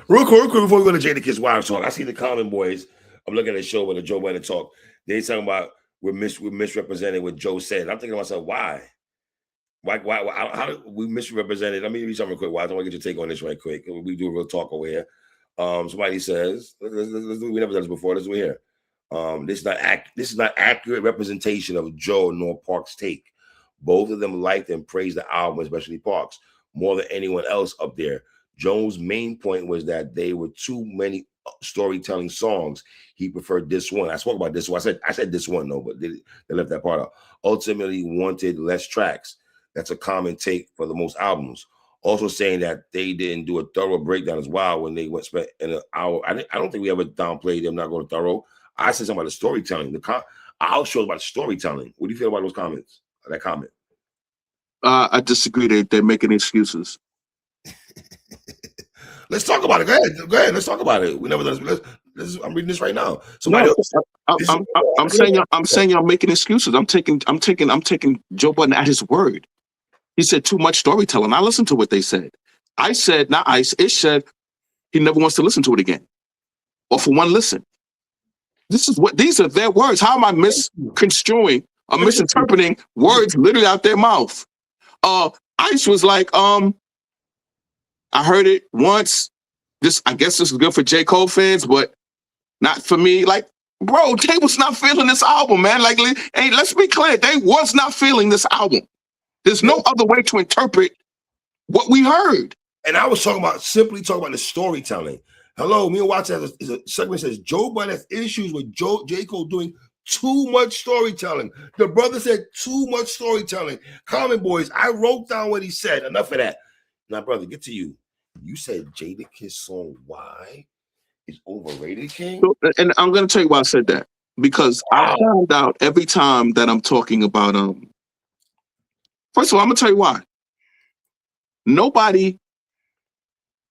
Real quick before we go to Jadakiss Wild Talk, I see the Common Boys. I'm looking at the show with the Joe Budden talk. They talking about we're misrepresented what Joe said. I'm thinking to myself, why? How do we misrepresented? Let me read something real quick. Why? I don't want to get your take on this right quick. We do a real talk over here. Somebody says, we never done this before. Let's do it here. This is not accurate representation of Joe nor Park's take. Both of them liked and praised the album, especially Parks, more than anyone else up there. Joe's main point was that they were too many storytelling songs. He preferred this one. I spoke about this one. I said this one, no, but they left that part out. Ultimately wanted less tracks. That's a common take for the most albums. Also saying that they didn't do a thorough breakdown as well when they spent an hour. I don't think we ever downplayed them not going thorough. I said something about the storytelling. I was sure about the storytelling. What do you feel about those comments? That comment? I disagree. They're making excuses. Let's talk about it. Go ahead. Let's talk about it. We never done this. I'm reading this right now. I'm saying y'all making excuses. I'm taking Joe Budden at his word. He said too much storytelling. I listened to what they said. I said, not Ice. It said he never wants to listen to it again, or for one listen. These are their words. How am I misconstruing or misinterpreting words literally out their mouth? Ice was like, I heard it once. I guess this is good for J. Cole fans, but not for me. Like, bro, they was not feeling this album, man. Like, hey, let's be clear. They was not feeling this album. There's no other way to interpret what we heard. And I was simply talking about the storytelling. Hello, me and Watch has a segment that says Joe Budden has issues with J. Cole doing too much storytelling. The brother said too much storytelling. Common Boys, I wrote down what he said. Enough of that. Now, brother, get to you. You said Jadakiss song Why is overrated, King? And I'm going to tell you why I said that. Because I found out every time that I'm talking about, first of all, I'm going to tell you why. Nobody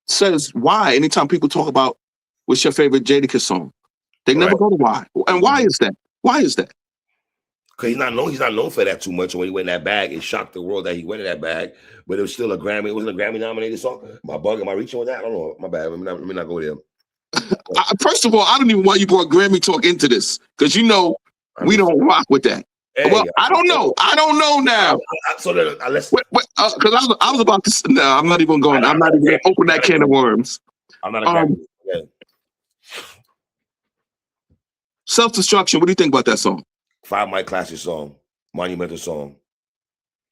says why anytime people talk about what's your favorite Jadakiss song. They never go to why. And why is that? Why is that? Because he's not known for that too much. When he went in that bag, it shocked the world that he went in that bag. But it was still a Grammy. It wasn't a Grammy nominated song. Am I reaching with that? I don't know. My bad. Let me not go there. First of all, I don't even know why you brought Grammy talk into this. Because we don't rock with that. Hey, well, I don't know. I don't know now. So let's. Because I was about to. No, I'm not even going. I'm not even going to open that can of worms. I'm not a Grammy. Self-Destruction. What do you think about that song? 5 Mike classic song, monumental song.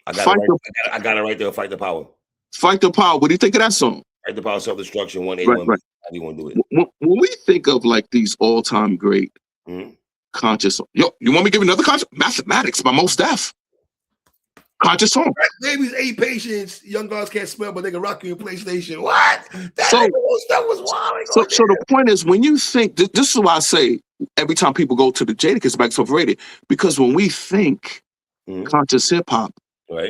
I got it right there. Fight the Power. Fight the Power. What do you think of that song? Fight the Power, Self-Destruction, 181. Right. How do you want to do it? When we think of like these all-time great conscious, you want me to give you another conscious? Mathematics by Mos Def. Conscious song. Babies 8 patients. Young girls can't spell, but they can rock you in PlayStation. What? That stuff was wild. So the point is, when you think, this is why I say every time people go to the Jadakiss back, it's overrated. Because when we think conscious hip hop,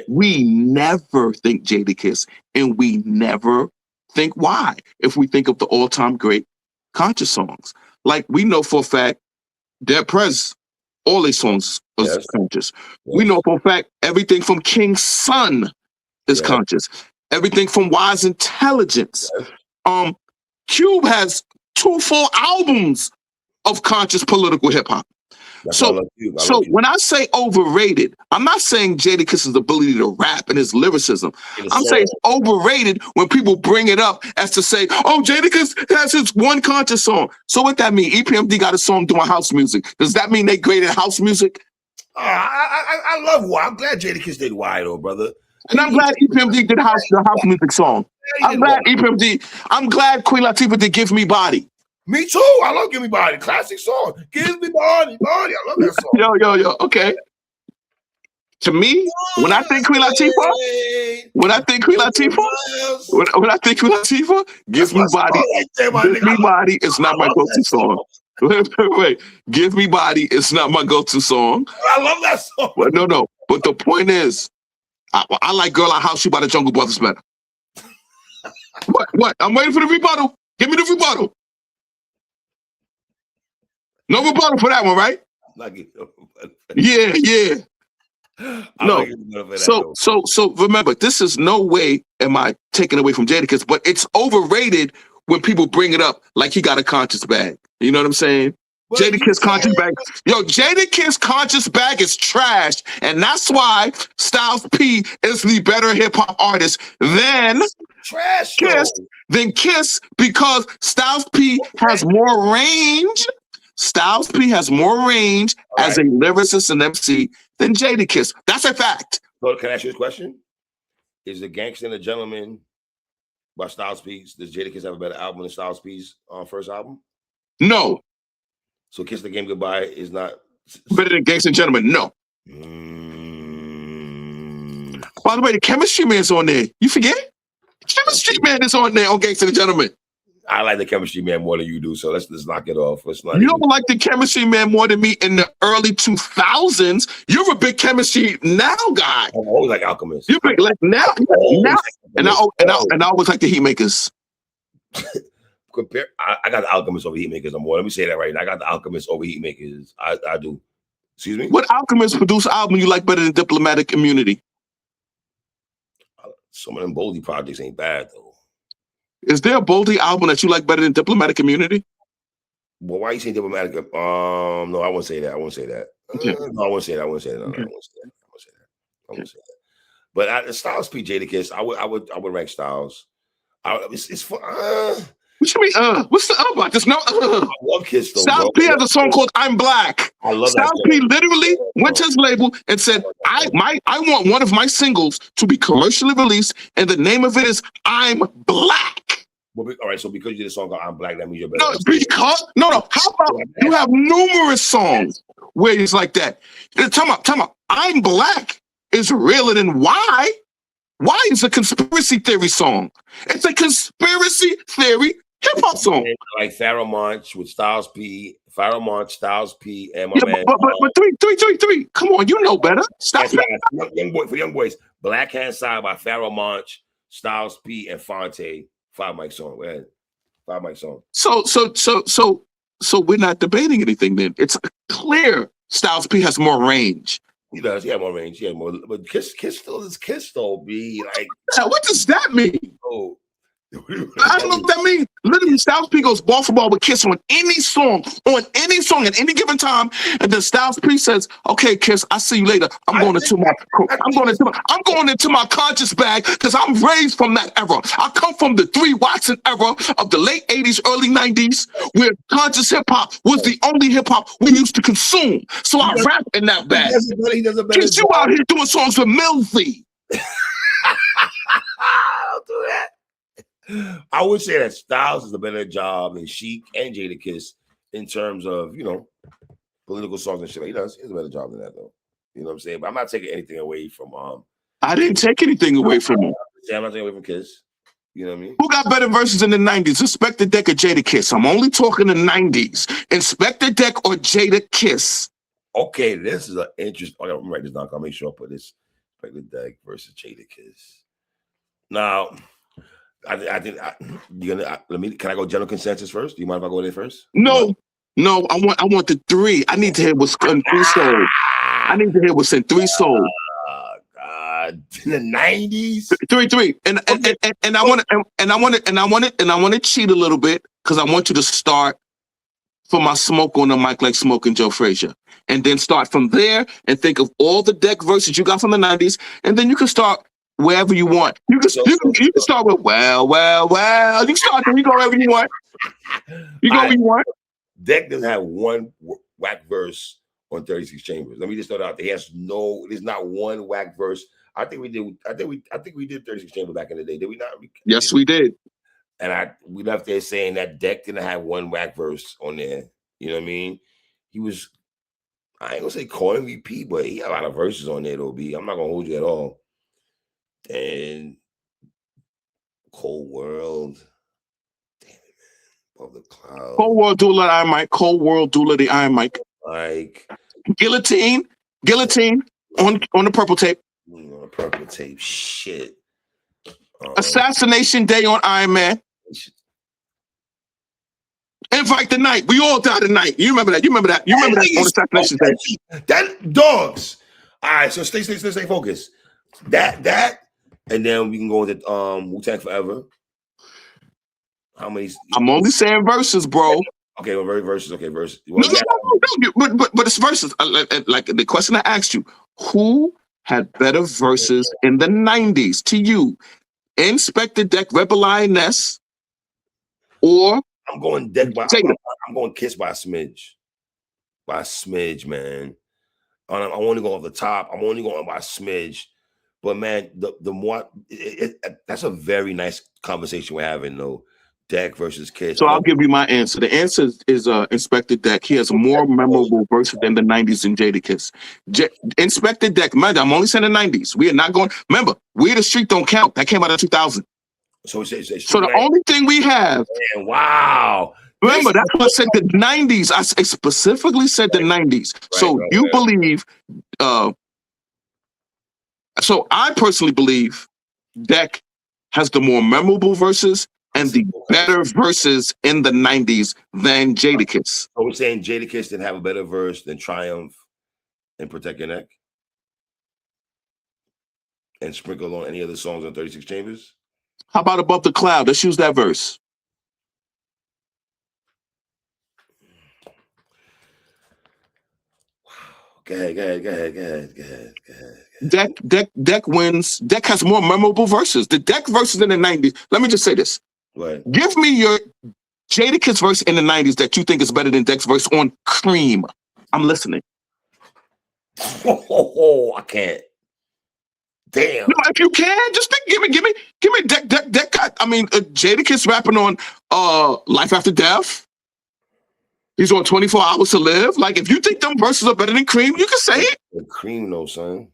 we never think Jadakiss, and we never think why. If we think of the all-time great conscious songs, like we know for a fact, Dead Prez, all these songs are conscious. We know for a fact everything from King's Son is conscious. Everything from Wise Intelligence. Cube has 2 full albums of conscious political hip hop. So when I say overrated, I'm not saying Jadakiss' ability to rap and his lyricism. I'm saying it's overrated when people bring it up as to say, oh, Jadakiss has his one conscious song. So what that mean? EPMD got a song doing house music. Does that mean they great at house music? I love Why. I'm glad Jadakiss did Why, though, brother. And I'm glad EPMD did the house music song. I'm glad Queen Latifah did Give Me Body. Me too. I love Give Me Body. Classic song. Give Me Body. I love that song. Yo. Okay. To me, when I think Queen Latifah, Give Me Body. Give Me Body is not my go-to song. Wait. Give Me Body is not my go-to song. I love that song. But no. But the point is, I like Girl I House You by the Jungle Brothers better. What? I'm waiting for the rebuttal. Give me the rebuttal. No rebuttal for that one, right? Yeah. No. So remember, this is no way am I taking away from Jadakiss, but it's overrated when people bring it up like he got a conscious bag. You know what I'm saying? Jadakiss conscious bag. Yo, Jadakiss conscious bag is trash. And that's why Styles P is the better hip-hop artist than Kiss, because Styles P has more range. Styles P has more range as a lyricist and MC than Jadakiss. That's a fact. So can I ask you a question? Is The Gangsta and the Gentleman by Styles P, does Jadakiss have a better album than Styles P's first album? No. So Kiss the Game Goodbye is not better than Gangsta and Gentleman? No. By the way, the Chemistry Man's on there. You forget? Chemistry Man is on there on Gangsta and Gentleman. I like the Chemistry Man more than you do, so let's knock it off. You don't like the Chemistry Man more than me in the early 2000s. You're a big Chemistry Now guy. I always like Alchemist. You're big like now, and I always like the Heatmakers. I got the Alchemist over Heatmakers no more. Let me say that right now. I got the Alchemist over Heatmakers. I do. Excuse me? What Alchemist produced album you like better than Diplomatic Immunity? Some of them Boldy projects ain't bad though. Is there a Boldy album that you like better than Diplomatic Immunity? Well, why you saying Diplomatic? No, I won't say that. Okay. No, I won't say that. I won't say that. But Styles P, Jadakiss, I would rank Styles. It's for What you mean? What's the about this? No. I love Kiss though. Styles P has a song called "I'm Black." I love Styles P literally went to his label and said, "I want one of my singles to be commercially released, and the name of it is I'm Black." Well, all right, so because you did a song called "I'm Black," that means you're better. No, because no. How about you have numerous songs where it's like that? Tell me, "I'm Black" is realer than "Why." Why is a conspiracy theory song? It's a conspiracy theory hip-hop song. Like Pharoah Monch with Styles P, Styles P, and my man. But three. Come on, you know better. Stop it. For young boys, Black Hand Side by Pharoah Monch, Styles P, and Fonte. 5 mic song. Go ahead. 5 mic song. So we're not debating anything then. It's clear Styles P has more range. He does. He has more range. He has more. But Kiss still is Kiss though. Be like, what does that mean? Oh, I don't know what that means. Literally, Styles P goes ball for ball with Kiss on any song at any given time, and then Styles P says, "Okay, Kiss, I see you later. I'm going into my conscious bag because I'm raised from that era. I come from the 3 Watson era of the late '80s, early '90s, where conscious hip hop was the only hip hop we used to consume. So I rap in that bag. Kiss, you out here doing songs with Milvey." I'll do that. I would say that Styles is a better job than Sheik and Jadakiss in terms of, political songs and shit. He does. He has a better job than that, though. You know what I'm saying? But I'm not taking anything away from I didn't take anything away from him. Yeah, I'm not taking away from Kiss. You know what I mean? Who got better verses in the 90s? Inspectah Deck or Jadakiss? I'm only talking the 90s. Inspectah Deck or Jadakiss? Okay, this is an interesting. I'm gonna write this down. I'll make sure I put this. Inspectah Deck versus Jadakiss. Now, I think can I go general consensus first? Do you mind if I go there first? No. I want the 3. I need to hear what's in 3 souls. I need to hear what's in 3 souls. God, in the 90s. 3. And I want to cheat a little bit because I want you to start for my smoke on the mic like Smoking Joe Frazier, and then start from there and think of all the Deck verses you got from the 90s, and then you can start wherever you want. You can start with well. You can start there. You go wherever you want. You go where you want. Deck doesn't have one whack verse on 36 Chambers. Let me just throw it out there. There's not one whack verse. I think we did 36 Chambers back in the day. Did we not? Yes, we did. And we left there saying that Deck didn't have one whack verse on there. You know what I mean? He was, I ain't gonna say call MVP, but he had a lot of verses on there though, B. I'm not gonna hold you at all. And Cold World. Damn it, man. Above the Clouds. Cold World, Duel of the Iron Mike. Cold World, Duel of the Iron Mike. Like Guillotine on the purple tape. On the purple tape. Shit. Assassination Day on Iron Man. Invite the Night. We all die tonight. You remember that? You remember that on Assassination Day. That dogs. All right, so stay focused. That, and then we can go into Wu-Tang Forever. How many? I'm only saying verses, bro. Okay, well, verses. Okay, verses. Well, no, but it's verses. Like the question I asked you, who had better verses in the 90s to you? Inspectah Deck, Rebel Lioness, or I'm going Deck by I'm going Kiss by a smidge. By a smidge, man. I'm only going off the top. I'm only going by a smidge. But man, the more that's a very nice conversation we're having, though. Deck versus Kiss. So I'll give you my answer. The answer is Inspectah Deck. He has a more memorable verses than the 90s than Jadakiss. Inspectah Deck, man, I'm only saying the 90s. We are not going. Remember, We the Street Don't Count. That came out in 2000. So the only thing we have. Man, wow. Remember, that's what I said the 90s. I specifically said the 90s. So you believe. So I personally believe Deck has the more memorable verses and the better verses in the 90s than Jadakiss. So we're saying Jadakiss didn't have a better verse than Triumph and Protect Your Neck? And sprinkle on any other songs on 36 Chambers? How about Above the Cloud? Let's use that verse. Go ahead. Deck wins. Deck has more memorable verses. The Deck verses in the 90s. Let me just say this. Right. Give me your Jadakiss verse in the 90s that you think is better than Deck's verse on Cream. I'm listening. I can't. Damn. No, if you can, just give me Deck. I mean, Jadakiss rapping on Life After Death. He's on 24 Hours to Live. Like, if you think them verses are better than Cream, you can say it. Cream, though, son.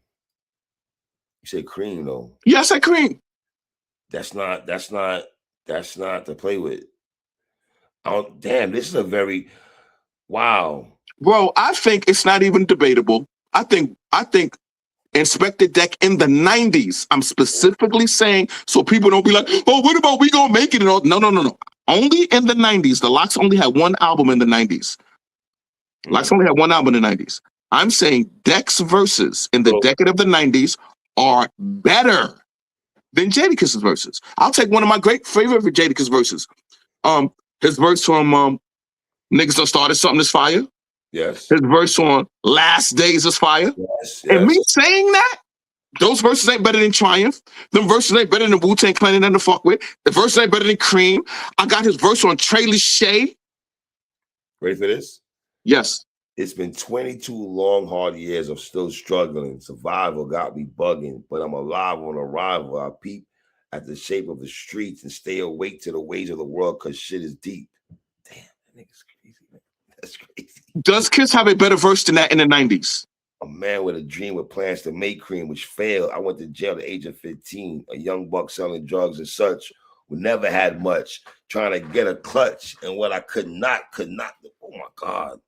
You said Cream, though. Yeah, I said Cream. That's not to play with. Damn, this is a very wow. Bro, I think it's not even debatable. I think Inspectah Deck in the 90s. I'm specifically saying so people don't be like, oh, what about We Gonna Make It? And all? No. Only in the 90s. The Lox only had one album in the 90s. Lox only had one album in the 90s. I'm saying Deck's verses in the decade of the 90s are better than Jadakiss's verses. I'll take one of my great favorite Jadakiss verses. His verse from Niggas Done Started Something That's Fire. Yes. His verse on Last Days is fire. Yes. And me saying that, those verses ain't better than Triumph. Them verses ain't better than Wu-Tang Clan and Nothing to Fuck With. The verses ain't better than Cream. I got his verse on Trailer Shay. Ready for this? Yes. It's been 22 long, hard years of still struggling. Survival got me bugging, but I'm alive on arrival. I peep at the shape of the streets and stay awake to the ways of the world because shit is deep. Damn, that nigga's crazy, man. That's crazy. Does Kiss have a better verse than that in the 90s? A man with a dream with plans to make cream, which failed. I went to jail at the age of 15. A young buck selling drugs and such, who never had much, trying to get a clutch. And what I could not. Oh my God.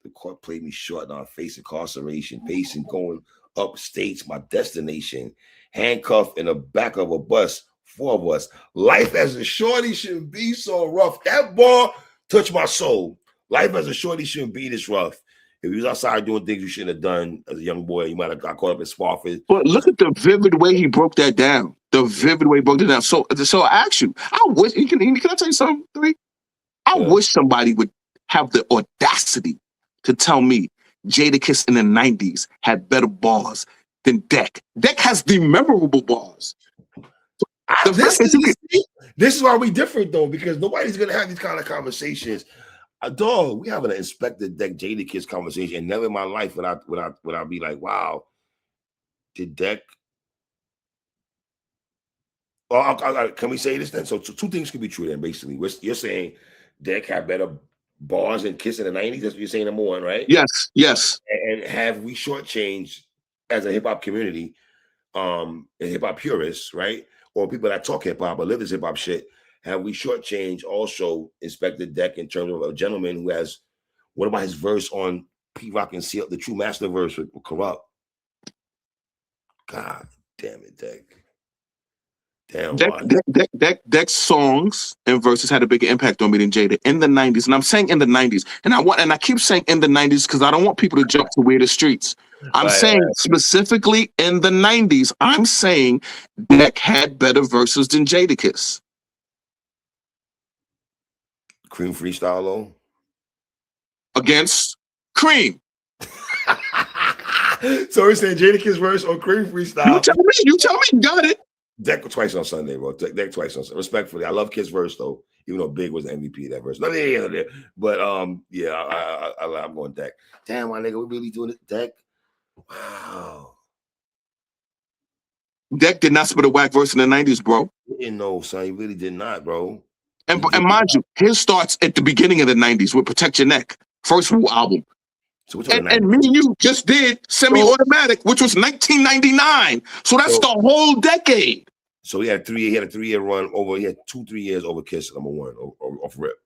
The court played me short and I face incarceration, pacing, going up states, my destination. Handcuffed in the back of a bus, 4 of us. Life as a shorty shouldn't be so rough. That ball touched my soul. Life as a shorty shouldn't be this rough. If you was outside doing things you shouldn't have done as a young boy, you might have got caught up in Spofford. But look at the vivid way he broke that down. The vivid way he broke it down. So I ask you, I wish, can I tell you something, Three? I wish somebody would have the audacity to tell me Jadakiss in the 90s had better bars than Deck. Deck has the memorable bars. This is why we different, though, because nobody's going to have these kind of conversations. Dog, we having an Inspectah Deck Jadakiss conversation, and never in my life would I be like, wow, did Deck? Can we say this then? So 2 things can be true then, basically. You're saying Deck had better bars than Kiss in the 90s? That's what you're saying, number one, right? Yes. And have we shortchanged as a hip-hop community, and hip-hop purists, right? Or people that talk hip-hop or live this hip-hop shit, have we shortchanged also Inspectah Deck in terms of a gentleman who has, what about his verse on P-Rock and CL, the True Master verse with Corrupt? God damn it, Deck. Damn, Deck's songs and verses had a bigger impact on me than Jada in the 90s. And I'm saying in the 90s. And I keep saying in the 90s because I don't want people to jump to Weird Streets. I'm saying specifically in the 90s, I'm saying Deck had better verses than Jadakiss. Cream freestyle though? Against Cream. So he's saying Jadakiss verse or Cream freestyle. You tell me, you got it. Deck twice on Sunday, bro. Deck twice on Sunday. Respectfully, I love Kiss verse though, even though Big was the MVP of that verse. No, yeah. But yeah, I'm going Deck. Damn, my nigga, we really doing it, Deck. Wow. Deck did not spit a whack verse in the 90s, bro. You didn't know, son. He really did not, bro. And mind you, his starts at the beginning of the 90s with Protect Your Neck, first Wu album. So and me and you just did Semi-Automatic, which was 1999. So that's the whole decade. So he had a 3-year run over. He had 2-3 years over Kiss, number one, off rip.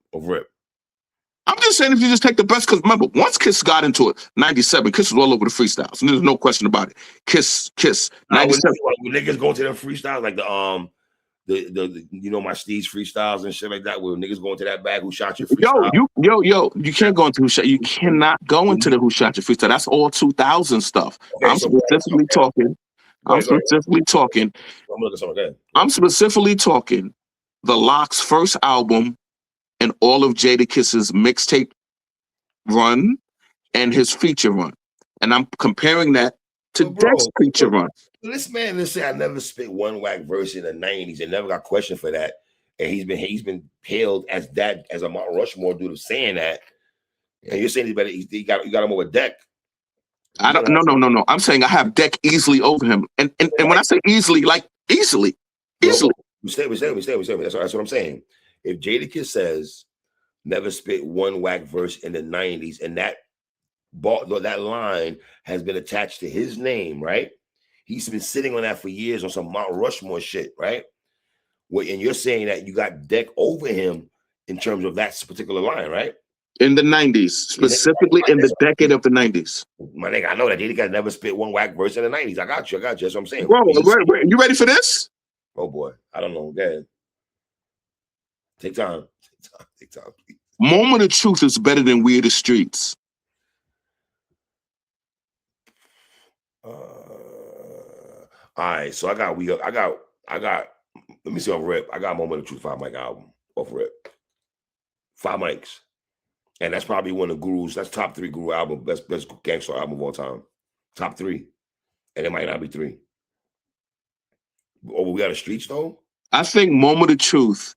I'm just saying if you just take the best, because remember, once Kiss got into it, 97, Kiss was all over the freestyles. And there's no question about it. Kiss, 97. When niggas go to them freestyles, like the you know, my Steve's freestyles and shit like that, where niggas go into that bag, Who Shot Your freestyle. You can't go into Who Shot. You cannot go into the Who Shot Your freestyle. That's all 2000 stuff. Okay, I'm specifically talking. I'm specifically talking the Lock's first album and all of Jadakiss's mixtape run and his feature run. And I'm comparing that to Deck's feature run. This man, let's say I never spit one whack verse in the 90s and never got questioned for that. And he's been hailed as that, as a Mount Rushmore dude of saying that. And you're saying he's better, you got him over Deck. No. I'm saying I have Deck easily over him. And when I say easily, like easily. Stay. That's what I'm saying. If Jadakiss says never spit one whack verse in the 90s, and that line has been attached to his name, right? He's been sitting on that for years on some Mount Rushmore shit, right? And you're saying that you got Deck over him in terms of that particular line, right? In the 90s, specifically in the decade of the 90s. My nigga, I know that Jadakiss never spit one whack verse in the 90s. I got you. That's what I'm saying. Bro, you ready for this? Oh boy, I don't know. Go ahead. Take time, please. Moment of Truth is better than We Are the Streets. All right, so I got. Let me see off rip. I got Moment of Truth 5 mic album off rip. 5 mics, and that's probably one of Guru's. That's top 3 Guru album, best gangster album of all time. Top 3, and it might not be 3. Oh, We Are the Streets though. I think Moment of Truth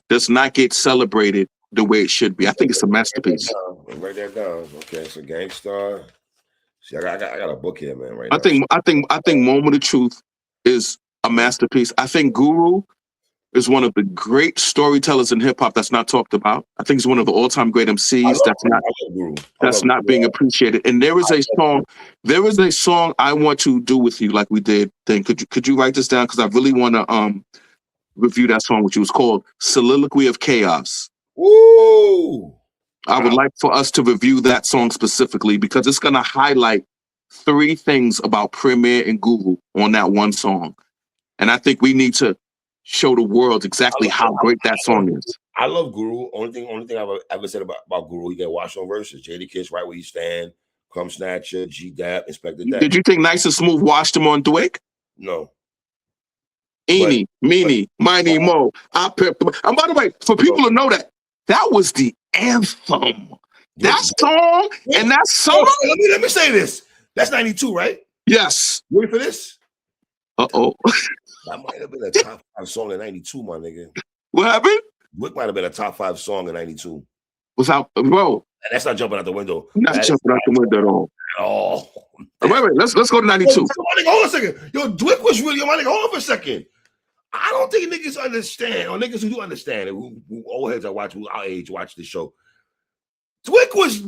does not get celebrated the way it should be. I think it's a masterpiece. Write that down. Okay, so Gangstar. See, I got a book here, man. Right. I think Moment of Truth is a masterpiece. I think Guru is one of the great storytellers in hip hop that's not talked about. I think he's one of the all-time great MCs that's not being appreciated. And there is a song I want to do with you, like we did then. Could you write this down? Because I really want to review that song, which was called Soliloquy of Chaos. Woo! I would like for us to review that song specifically because it's going to highlight 3 things about Premier and Guru on that one song. And I think we need to show the world exactly how great that song is. I love Guru. Only thing I've ever said about Guru, he got washed on verses. Jadakiss, Right Where You Stand, Crumb Snatcher, G-Dap, Inspectah. Did you think Nice and Smooth washed him on Dwick? No. Eeny, meeny, miny, mo. And by the way, for people to know that was the anthem. That song and that song. Let me say this. That's 92, right? Yes. Ready for this? Uh-oh. That might have been a top 5 song in 92, my nigga. What happened? Wick might have been a top 5 song in 92. Bro. And that's not jumping out the window. Not jumping out the window at all. At all. Wait, let's go to 92. Hold on a second. Yo, Dwick was really, my nigga, hold on for a second. I don't think niggas understand, or niggas who do understand, who old heads who our age watch the show. Dwick was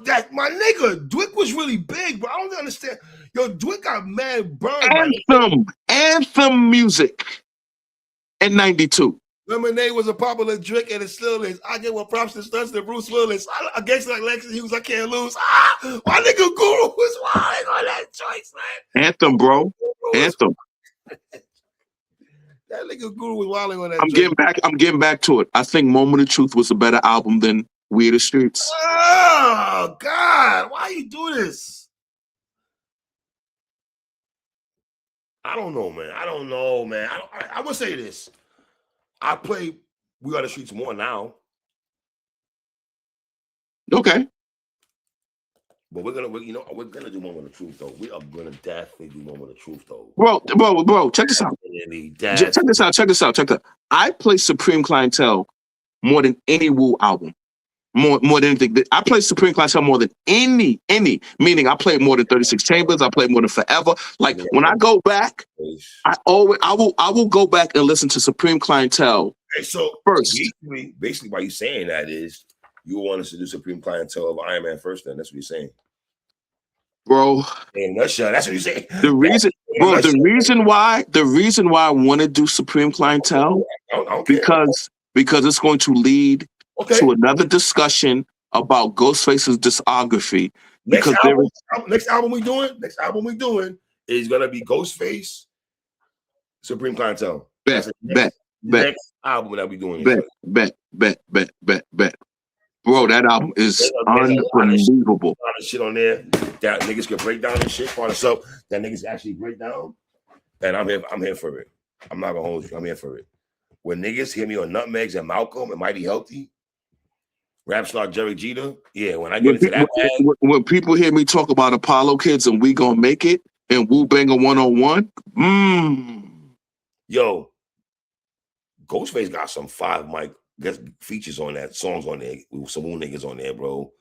that, my nigga. Dwick was really big, but I don't understand. Yo, Dwick got mad burned. Anthem music in 92. Lemonade was a popular drink, and it still is. I get what props to stunts to Bruce Willis. Against like Lexus Hughes, I can't lose. My nigga Guru was wild on that choice, man. Anthem, bro. Anthem. That nigga Guru was wilding on that. I'm getting back to it. I think Moment of Truth was a better album than We Are the Streets. Oh God, why you do this? I don't know, man. I would say this. I play We Are the Streets more now. Okay. But we're gonna do one with the truth though. We are gonna definitely do one with the truth though. Bro, check this out. Check this out. I play Supreme Clientele more than any Wu album. More than anything. I play Supreme Clientele more than any, meaning I play more than 36 Chambers, I play more than Forever. Like when I go back, I will go back and listen to Supreme Clientele. Okay, so first. Basically why you saying that is you want us to do Supreme Clientele of Iron Man first, then that's what you're saying. Bro. In a nutshell, that's what you're saying. The reason why I want to do Supreme Clientele because it's going to lead to another discussion about Ghostface's discography. Because next album we doing is gonna be Ghostface, Supreme Clientele. Bet. Next album that we doing. Bet. Bro, that album is unbelievable. A lot of shit on there that niggas can break down and shit for themselves. That niggas actually break down. And I'm here for it. I'm not gonna hold you. I'm here for it. When niggas hear me on Nutmegs and Malcolm and Mighty Healthy, Rap Star Jerry Jeter, yeah. When I get into that, when people hear me talk about Apollo Kids and We Gonna Make It and Wu Banger 101, yo, Ghostface got some 5 mic features on that, songs on there, with some Wu niggas on there, bro.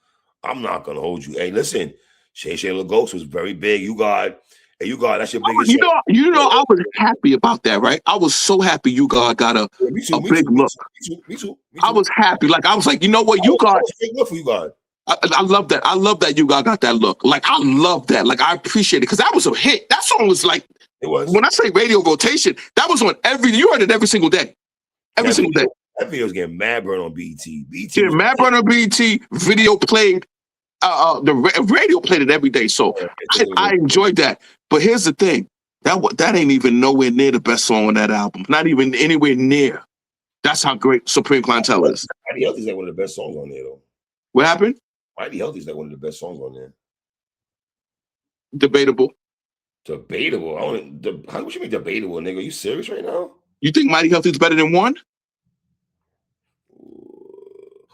I'm not gonna hold you. Hey, listen, Shay Lil Ghost was very big. You got that's your biggest. You know, I was happy about that, right? I was so happy you got a big look. Me too. I was happy. Like I was like, you know what, you got. I love that. I love that you got that look. Like I love that. Like I appreciate it because that was a hit. That song was like, it was. When I say radio rotation, that was on you heard it every single day. Every single day. That video was getting mad burn on BET. Yeah, mad burn on BET. Video played. The radio played it every day, so I enjoyed that. But here's the thing: that ain't even nowhere near the best song on that album. Not even anywhere near. That's how great Supreme Clientele is. Mighty Healthy is like one of the best songs on there, though. What happened? Mighty Healthy is like one of the best songs on there. Debatable. How much you mean debatable, nigga? Are you serious right now? You think Mighty Healthy is better than One?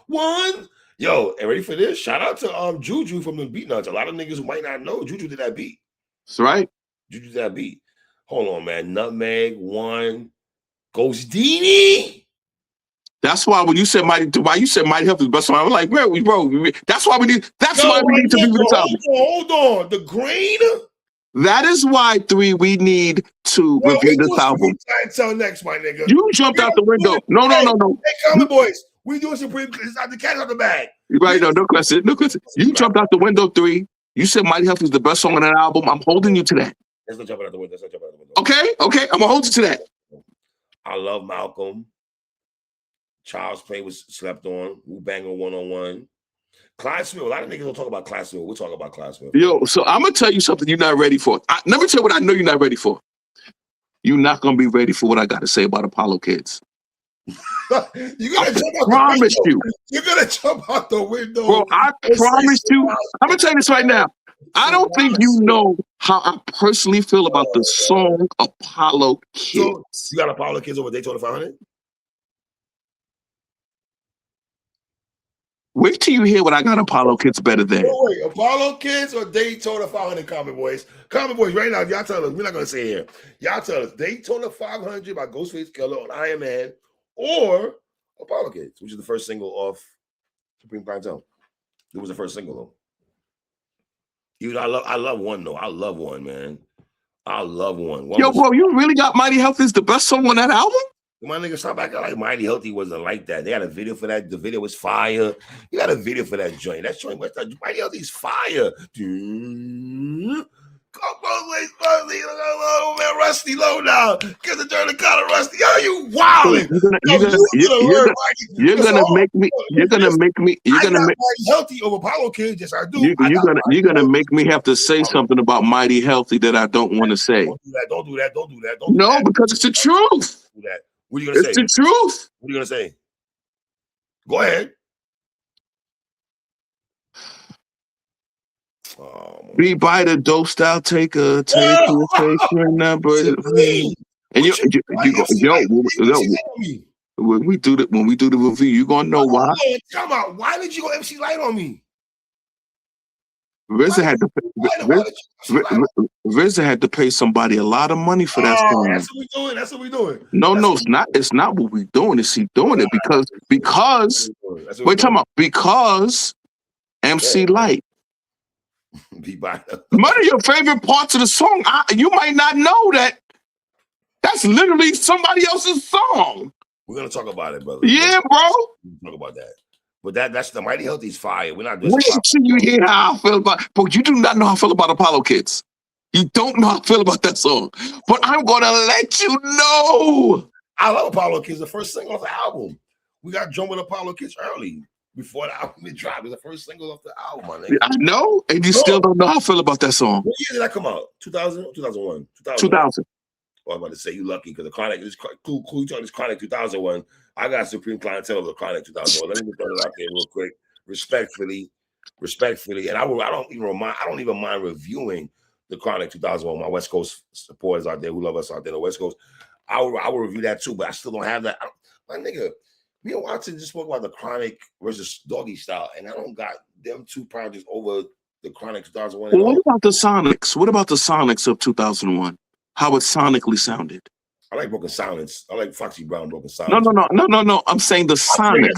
One. Yo, and ready for this? Shout out to Juju from the Beat Nuts. A lot of niggas who might not know Juju did that beat. That's right. Juju did that beat. Hold on, man. Nutmeg, One, Ghostdini. That's why when you said Mighty Healthy is the best song, I was like, bro, that's why we need. That's why we need to review this album. Hold on, the Green. That is why we need to review this album. Until next, my nigga. You jumped out the window. No. Hey, Common Boys. We doing Supreme. It's out the cat out the bag. Right, no question. You jumped out the window 3. You said Mighty Healthy is the best song on that album. I'm holding you to that. Let's not jump out the window. Okay. I'm gonna hold you to that. I love Malcolm. Child's Play was slept on. Wu Banger 101. Clyde Smith. A lot of niggas don't talk about Clyde Smith. We'll talk about Clyde Smith. Yo, so I'm gonna tell you something you're not ready for. Let me tell you what I know you're not ready for. You're not gonna be ready for what I got to say about Apollo Kids. You're gonna jump out the window. Bro, I promise you. I'm gonna tell you this right now. I don't think you know how I personally feel about the song Apollo Kids. So, you got Apollo Kids over Daytona 500? Wait till you hear what I got Apollo Kids better than. Wait, Apollo Kids or Daytona 500, Common Boys? Common Boys, right now, y'all tell us. We're not gonna say it here. Y'all tell us Daytona 500 by Ghostface Killer on Iron Man or Apollo Kids, which is the first single off Supreme Clientele. It was the first single though. Even I love One though. I love One, man. I love One. Yo, bro, you really got Mighty Healthy is the best song on that album? My nigga, stop acting like Mighty Healthy wasn't like that. They had a video for that. The video was fire. You got a video for that joint. That joint was Mighty Healthy's fire. Oh man, Rusty low now. Get the joint kind of Rusty. Yo, you wilding. You're gonna make me Mighty Healthy over Apollo Kids. Yes, I do. You're gonna make me have to say something about Mighty Healthy that I don't want to say. Don't do that. No, because it's the truth. Do that. What are you gonna say? It's the truth. What are you gonna say? Go ahead. Be by the dope style, take your number. And when we do the review, you gonna know why. Come on, why did you go MC Light on me? RZA had to pay somebody a lot of money for that song. That's what we doing. That's what we doing. No, it's not. It's not what we doing. Is he doing it because wait, talking about because MC Light. One of your favorite parts of the song, you might not know that. That's literally somebody else's song. We're gonna talk about it, brother. Yeah, bro. Talk about that. But that's the Mighty Healthy's fire. We're not. Wait until you hear how I feel about. Bro, you do not know how I feel about Apollo Kids. You don't know how I feel about that song. But I'm gonna let you know. I love Apollo Kids. The first single off the album. We got Drum with Apollo Kids early. Before the album dropped. It was the first single off the album, my nigga. I know, and you still don't know how I feel about that song. What year did that come out? 2000 or 2001? 2000. Oh, I'm about to say you lucky because the Chronic is cool. You talking this Chronic 2001. I got Supreme Clientele of the Chronic 2001. Let me just throw it out there real quick, respectfully, and I don't even mind reviewing the Chronic 2001. My West Coast supporters out there who love us out there, the West Coast, I will review that too, but I still don't have that. My nigga, me and Watson just spoke about the Chronic versus Doggy Style, and I don't got them two projects over the Chronic 2001. Well, what about the Sonics? What about the Sonics of 2001? How it sonically sounded. I like Broken Silence. I like Foxy Brown Broken Silence. No. I'm saying the Sonics.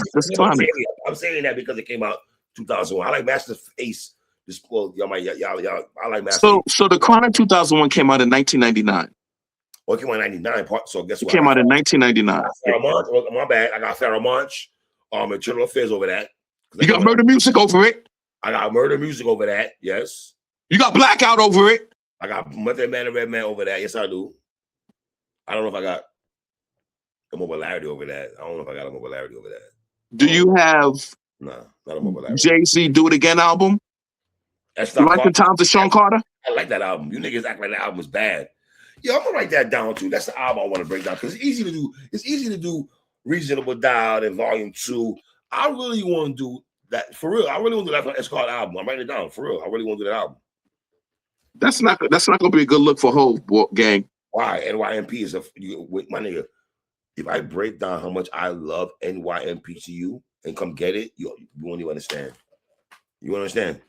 I'm saying that because it came out 2001. I like Master Ace. Y'all like Master Ace. So the Chronic 2001 came out in 1999. Well, it came out in 99. So guess what? It came out in 1999. My bad. I got Pharaoh Monch, Internal Affairs over that. You got Murder Music over it. I got Murder Music over that. Yes. You got Blackout over it. I got Mother Man and Red Man over that. Yes, I do. I don't know if I got a Mobilarity over that. I don't know if I got a Mobilarity over that. Do you have not a Mobilarity. Jay-Z Do It Again album? That's not like the Times of Sean Carter? I like that album. You niggas act like that album is bad. Yeah, I'm gonna write that down too. That's the album I want to break down because it's easy to do. It's easy to do Reasonable Doubt and Volume 2. I really want to do that for real. I really want to do that. It's called album. I'm writing it down for real. I really want to do that album. That's not gonna be a good look for Hov, gang. Why? NYMP is my nigga. If I break down how much I love NYMP to you and come get it, you won't even understand. You understand?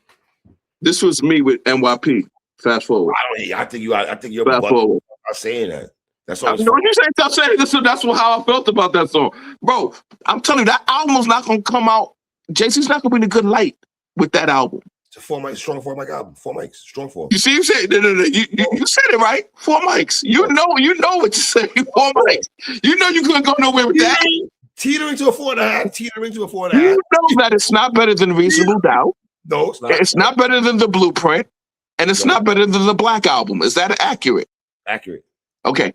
This was me with NYP. Fast forward. I think you're fast forward. I'm saying that. That's all. No, you saying stop saying this. That's how I felt about that song, bro. I'm telling you, that album's not gonna come out. Jay-Z's not gonna be in a good light with that album. It's a strong 4 mic album. 4 mics, strong 4. You see, you said you said it right. 4 mics. You know what to say. 4 mics. You know you couldn't go nowhere with that. Teetering to a 4.5. Teetering to a 4.5. You know that it's not better than Reasonable Doubt. No, it's not. It's not better than The Blueprint, and it's not better than the Black Album. Is that accurate? Accurate. Okay.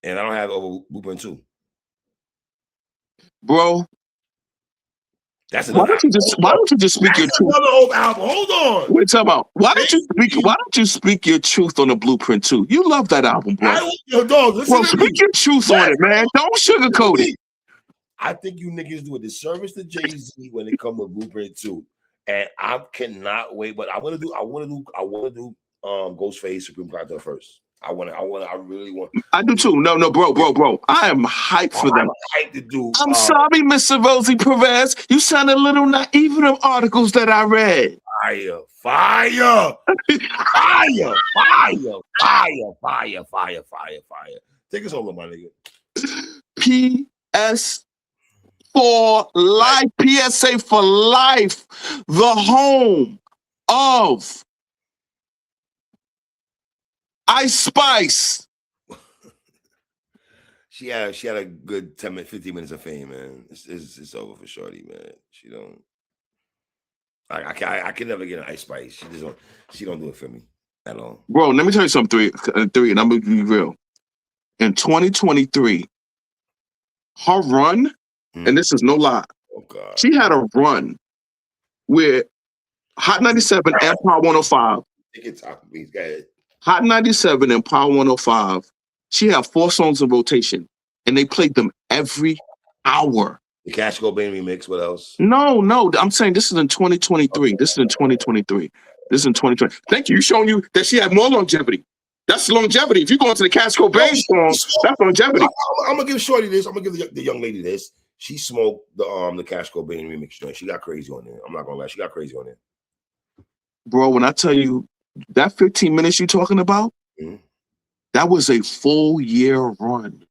And I don't have over Blueprint 2. Bro. Why don't you just speak your truth? Another old album. Hold on. Wait, talk about why don't you speak your truth on the Blueprint 2? You love that album, bro. Speak your truth on it, man. Don't sugarcoat it. I think you niggas do a disservice to Jay-Z when it comes to Blueprint 2. And I cannot wait, but I want to do Ghostface Supreme Clientele first. I really want. I do too. No, bro. I am hyped for them. I'm hyped to do. I'm sorry, Mr. Rosie Perez. You sound a little naive in the articles that I read. Fire. Take us over, my nigga. PS4 life. PSA for life. The home of Ice Spice. She had a good 15 minutes of fame, man. It's over for Shorty, man. She don't. I can never get an Ice Spice. She don't do it for me at all. Bro, let me tell you something. Three, and I'm gonna be real. In 2023, her run, and this is no lie. Oh God. She had a run where Hot 97 and Power 105. Hot 97 and Power 105, she had 4 songs in rotation, and they played them every hour. The Cash Cobain remix, what else? No, I'm saying this is in 2023. Okay. This is in 2020. Thank you. You're showing you that she had more longevity. That's longevity. If you go into the Cash Cobain song, that's longevity. I'm going to give Shorty this. I'm going to give the young lady this. She smoked the Cash Cobain remix joint. She got crazy on there. I'm not going to lie. She got crazy on there. Bro, when I tell you that 15 minutes you're talking about, that was a full year run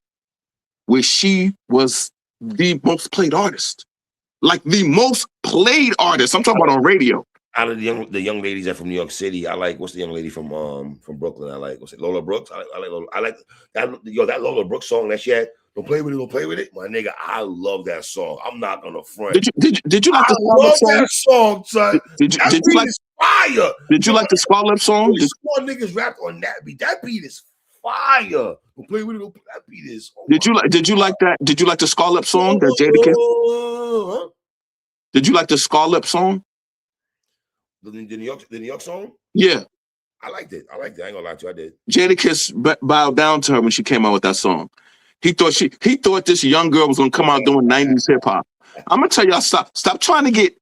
where she was the most played artist. Like the most played artist. I'm talking about on radio. Out of the young ladies that from New York City, I like, what's the young lady from Brooklyn? I like, what's it, Lola Brooks? I like Lola. I like that Lola Brooks song that she had. Don't play with it, don't play with it. My nigga, I love that song. I'm not gonna front. Did you like the Scarlett song? That song, son. Did you like fire? Did you like the Scarlett song? More niggas rapped on that beat. That beat is fire. Don't play with it. That beat is. Oh did you like that? Did you like the Scarlett song that Jadakiss? Did you like the Scarlett song? The New York song? Yeah. I liked it. I ain't gonna lie to you. I did. Jadakiss bowed down to her when she came out with that song. He thought this young girl was gonna come out doing 90s hip hop. I'm gonna tell y'all, stop trying to get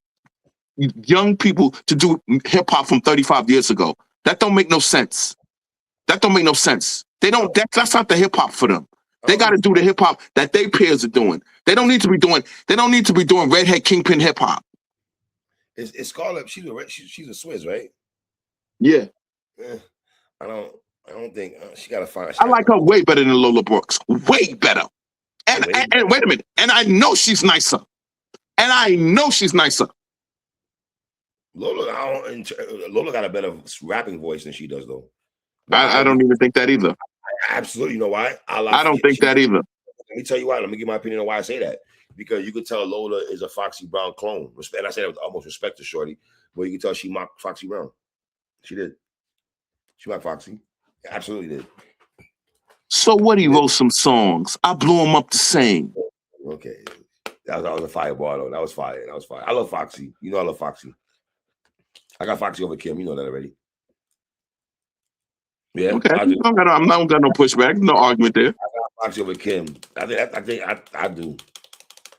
young people to do hip hop from 35 years ago. That don't make no sense. That don't make no sense. They don't. That's not the hip hop for them. They got to do the hip hop that their peers are doing. They don't need to be doing. They don't need to be doing redhead kingpin hip hop. It's Scarlett. She's a Swizz, right? Yeah. I don't think she got to find. I like her way better than Lola Brooks. Way better. And wait a minute. And I know she's nicer. Lola got a better rapping voice than she does, though. I don't even think that either. Absolutely. You know why? I don't think that either. Let me tell you why. Let me give my opinion on why I say that. Because you could tell Lola is a Foxy Brown clone. And I say that with almost respect to Shorty, but you can tell she mocked Foxy Brown. She did. She mocked Foxy. Absolutely did. So Woody wrote some songs. I blew him up the same. Okay. That was a fireball, though. That was fire. I love Foxy. You know I love Foxy. I got Foxy over Kim. You know that already. Yeah. Okay. I'm not got no pushback. No argument there. I got Foxy over Kim. I think I do.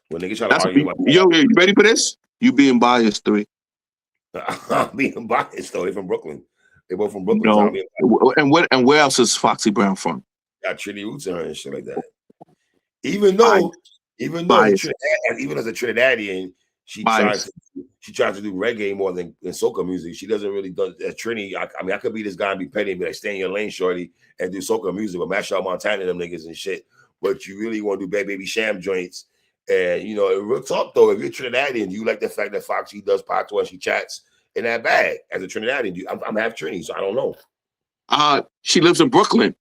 When niggas try to argue about you ready for this? You being biased, 3. I'm being biased, though. They're from Brooklyn. They both from Brooklyn. No. And where else is Foxy Brown from? Got Trinity roots in her and shit like that. Even though as a Trinidadian, she tries to do reggae more than soca music. She doesn't really do Trini. I could be this guy and be petty and be like, stay in your lane, shorty, and do soca music with Machel Montana and them niggas and shit. But you really want to do baby sham joints. And real talk though, if you're Trinidadian, you like the fact that Foxy does patois and she chats in that bag as a Trinidadian. I'm half Trini, so I don't know. She lives in Brooklyn.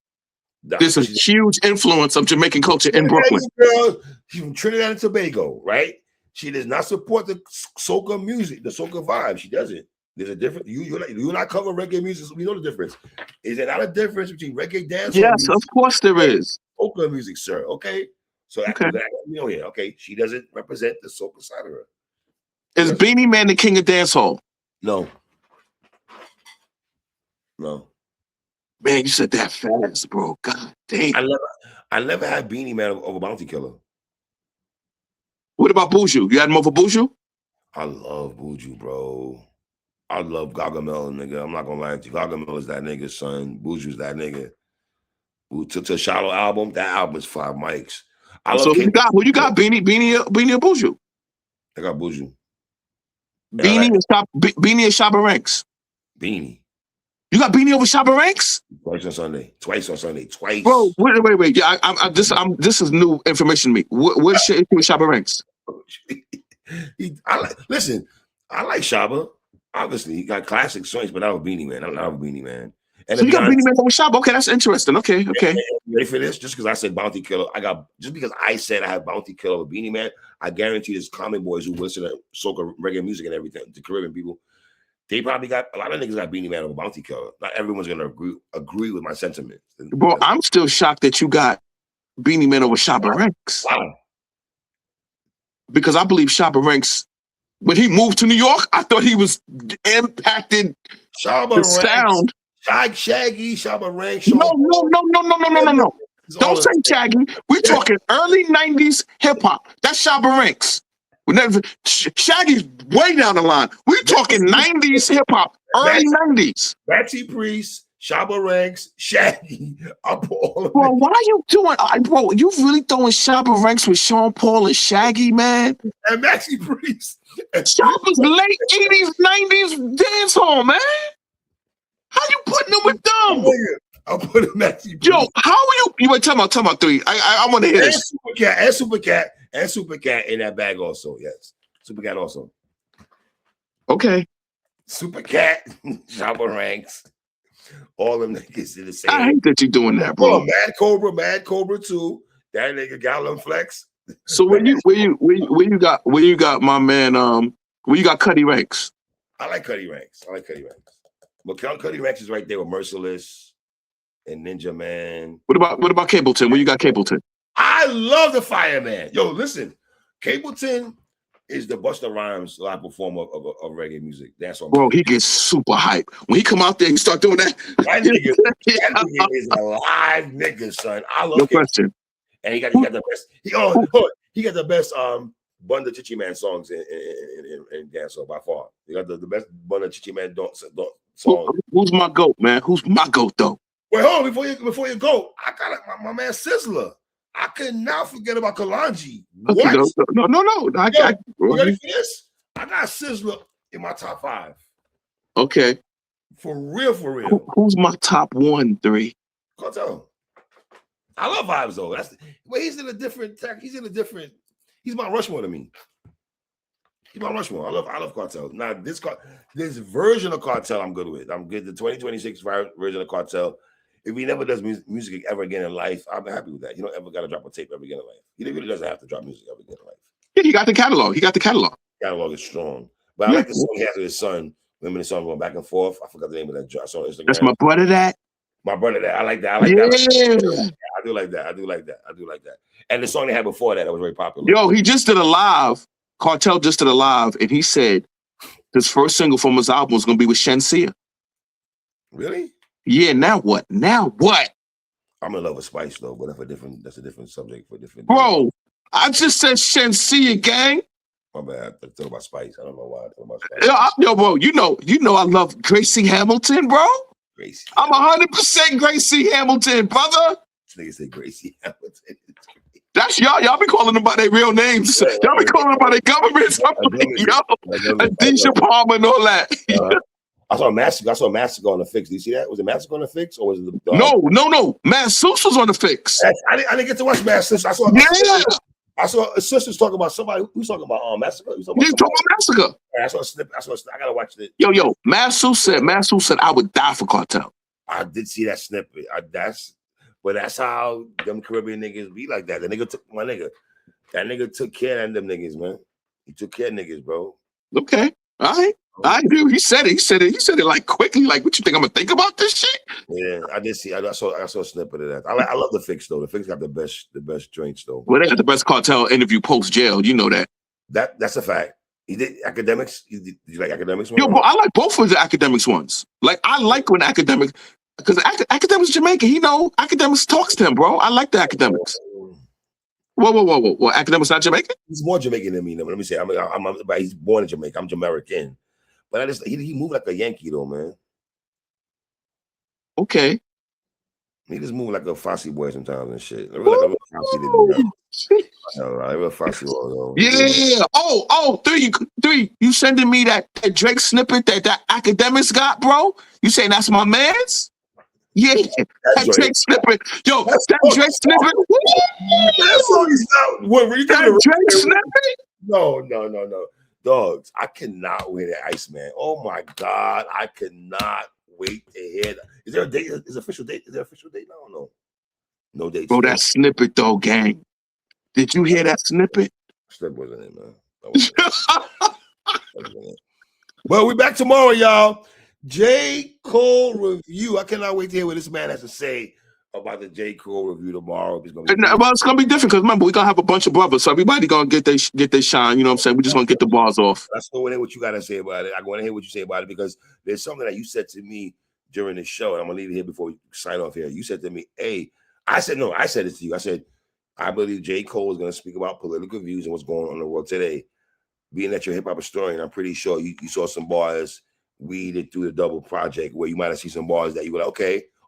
There's a huge influence of Jamaican culture in Brooklyn. Girl, she's from Trinidad and Tobago, right? She does not support the soca music, the soca vibe. She doesn't. There's a difference. You not cover reggae music, so we know the difference. Is there not a difference between reggae dance? Yes, of course there is. Soca music, sir. Okay. So okay, she doesn't represent the soca side of her. Is Beanie Man the king of dancehall? No. Man, you said that fast, bro. God damn. I never had Beanie Man over Bounty Killer. What about Buju? You had him over Buju? I love Buju, bro. I love Gargamel, nigga. I'm not gonna lie to you. Gargamel is that nigga, son. Buju's that nigga. To Shallow album, that album is 5 mics. Who you got, Beanie or Buju? I got Buju. Beanie and Shabba Ranks. Beanie. You got Beanie over Shabba Ranks? Twice on Sunday. Bro, wait. Yeah, this is new information to me. What's your issue with Shabba Ranks? Listen, I like Shabba. Obviously, he got classic songs, but I was Beanie Man. I'm not a Beanie Man. And so you got Beanie Man over Shabba? Okay, that's interesting. Okay. Ready for this? Just because I said Bounty Killer, just because I said I have Bounty Killer over Beanie Man, I guarantee there's common boys who listen to soca reggae music and everything, the Caribbean people. They probably got a lot of niggas got Beanie Man over Bounty Killer. Not everyone's gonna agree with my sentiment. Bro, I'm still shocked that you got Beanie Man over Shabba Ranks. Wow. Because I believe Shabba Ranks, when he moved to New York, I thought he was impacted the sound. Shaggy, Shabba Ranks. No. Don't say Shaggy. We're talking early 90s hip hop. That's Shabba Ranks. Shaggy's way down the line. We're talking 90s hip hop, early 90s. Betsy Priest, Shabba Ranks, Shaggy. Bro, why are you doing? Bro, you really throwing Shabba Ranks with Sean Paul and Shaggy, man? And Maxie Priest. Chopper's late 80s, 90s dance hall, man. How you putting him with them? I'm putting Matthew. Yo, how are you? You wait, tell me three. I want to hear this. And Supercat in that bag also. Yes, Supercat also. Okay. Supercat, Chopper Ranks, all them niggas in the same. I hate that you're doing that, bro. Oh, Mad Cobra too. That nigga Gallon Flex. So where you got my man? Where you got Cuddy Ranks? I like Cuddy Ranks. But Cuddy Ranks is right there with Merciless and Ninja Man. What about Cableton? Where you got Cableton? I love the Fireman. Yo, listen, Cableton is the Busta Rhymes live performer of reggae music. That's what. Bro, he gets super hype when he come out there and start doing that. That nigga is a live nigga, son. I love. No question. And he got the best. He got the best Bunda Chichi Man songs in dancehall by far. He got the best Bunda Chichi Man song. Who's my goat, man? Who's my goat though? Wait, hold on, before you go, I got my man Sizzler. I could not forget about Kalanji. What? No. You ready for this? I got Sizzler in my top 5. Okay. For real. Who's my top 1, 3? Cartel. I love Vibes though. He's in a different. He's my Rushmore to me. He's my Rushmore. I love Cartel. Now this version of Cartel, I'm good with. I'm good. The 2026 version of Cartel. If he never does music ever again in life, I'm happy with that. You don't ever got to drop a tape ever again in life. He really doesn't have to drop music ever again in life. Yeah, he got the catalog. Catalog is strong. But I like the song he has with his son. Remember the song going back and forth? I forgot the name of that. I saw Instagram. That's my brother. That. My brother. That. I like that. Yeah, I do like that. And the song they had before that was very popular. Yo, he just did a live. Cartel just did a live, and he said his first single from his album was going to be with Shenseea. Really? Yeah, now what? I'm in love with Spice though, but that's a different subject for different. Bro, I just said Shenseea, gang. My bad. I talk about Spice. I don't know why I talk about Spice. Yo, bro, you know I love Gracie Hamilton, bro. Gracie. I'm 100% Gracie Hamilton, brother. Niggas say Gracie Hamilton. That's y'all. Y'all be calling them by their real names. Y'all be calling them by their governments. I'm like, Adisha Palmer and all that. I saw Massacre on the Fix. Did you see that? Was it Massacre on the Fix or was it the No. Mass Sus was on the Fix. I didn't get to watch Mass Sus. I saw a sister's talking about somebody who's talking about Massacre. You talking about Massacre? I saw a snippet. I gotta watch it. Yo, Mass Sus said I would die for Cartel. I did see that snippet. That's how them Caribbean niggas be like that. That nigga took care of them niggas, man. He took care of niggas, bro. Okay. All right. I do. He said it like quickly. Like, what you think I'm gonna think about this shit? Yeah, I did see. I saw a snippet of that. I love the Fix though. The Fix got the best joints though. Well, they got the best Cartel interview post jail. You know that. That's a fact. He did Academics. Did you like Academics? Yo, but I like both of the Academics ones. Like, I like when Academics, because Academics Jamaican. He know Academics talks to him, bro. I like the Academics. Whoa. Academics not Jamaican? He's more Jamaican than me. Let me say, but he's born in Jamaica. I'm Jamaican. But he moved like a Yankee though, man. Okay. He just moved like a Fosse boy sometimes and shit. Like a real Fosse boy. Yeah. Oh, three. You sending me that Drake snippet that Academics got, bro? You saying that's my man's? Yeah, that Drake snippet. Yo, that Drake snippet. That song is not. What were you doing? That Drake snippet? No. Dogs, I cannot wait at Iceman. Oh my God, I cannot wait to hear that. Is there a date? Is there official date? I don't know. No date. Bro, that snippet though, gang. Did you hear that snippet? Snippet wasn't it, man. Well, we're back tomorrow, y'all. J. Cole review. I cannot wait to hear what this man has to say about the J. Cole review tomorrow. It's gonna be different because remember, we're gonna have a bunch of brothers, so everybody gonna get their shine. You know what I'm saying? We're just gonna get the bars off. Let's go in what you gotta say about it. I want to hear what you say about it because there's something that you said to me during the show, and I'm gonna leave it here before we sign off here. You said to me, "Hey," I said it to you. I said, I believe J. Cole is gonna speak about political views and what's going on in the world today. Being that you're a hip hop historian, I'm pretty sure you saw some bars weeded through the Double Project where you might have seen some bars that you were like,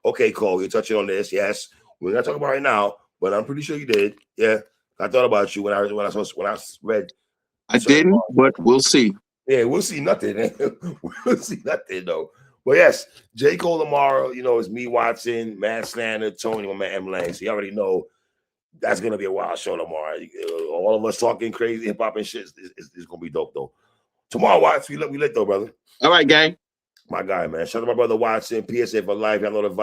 okay, Cole, you're touching on this. Yes, we're not talking about it right now, but I'm pretty sure you did. Yeah, I thought about you when I read. I didn't, but we'll see. Yeah, we'll see nothing. We'll see nothing though. But yes, J. Cole tomorrow, you know, it's me, Watson, Matt Slander, Tony, my man M Lang. So you already know that's gonna be a wild show tomorrow. All of us talking crazy hip hop and shit is gonna be dope though. Tomorrow, Watson, we lit though, brother. All right, gang. My guy, man. Shout out to my brother Watson, PSA for life. Y'all know the vibe.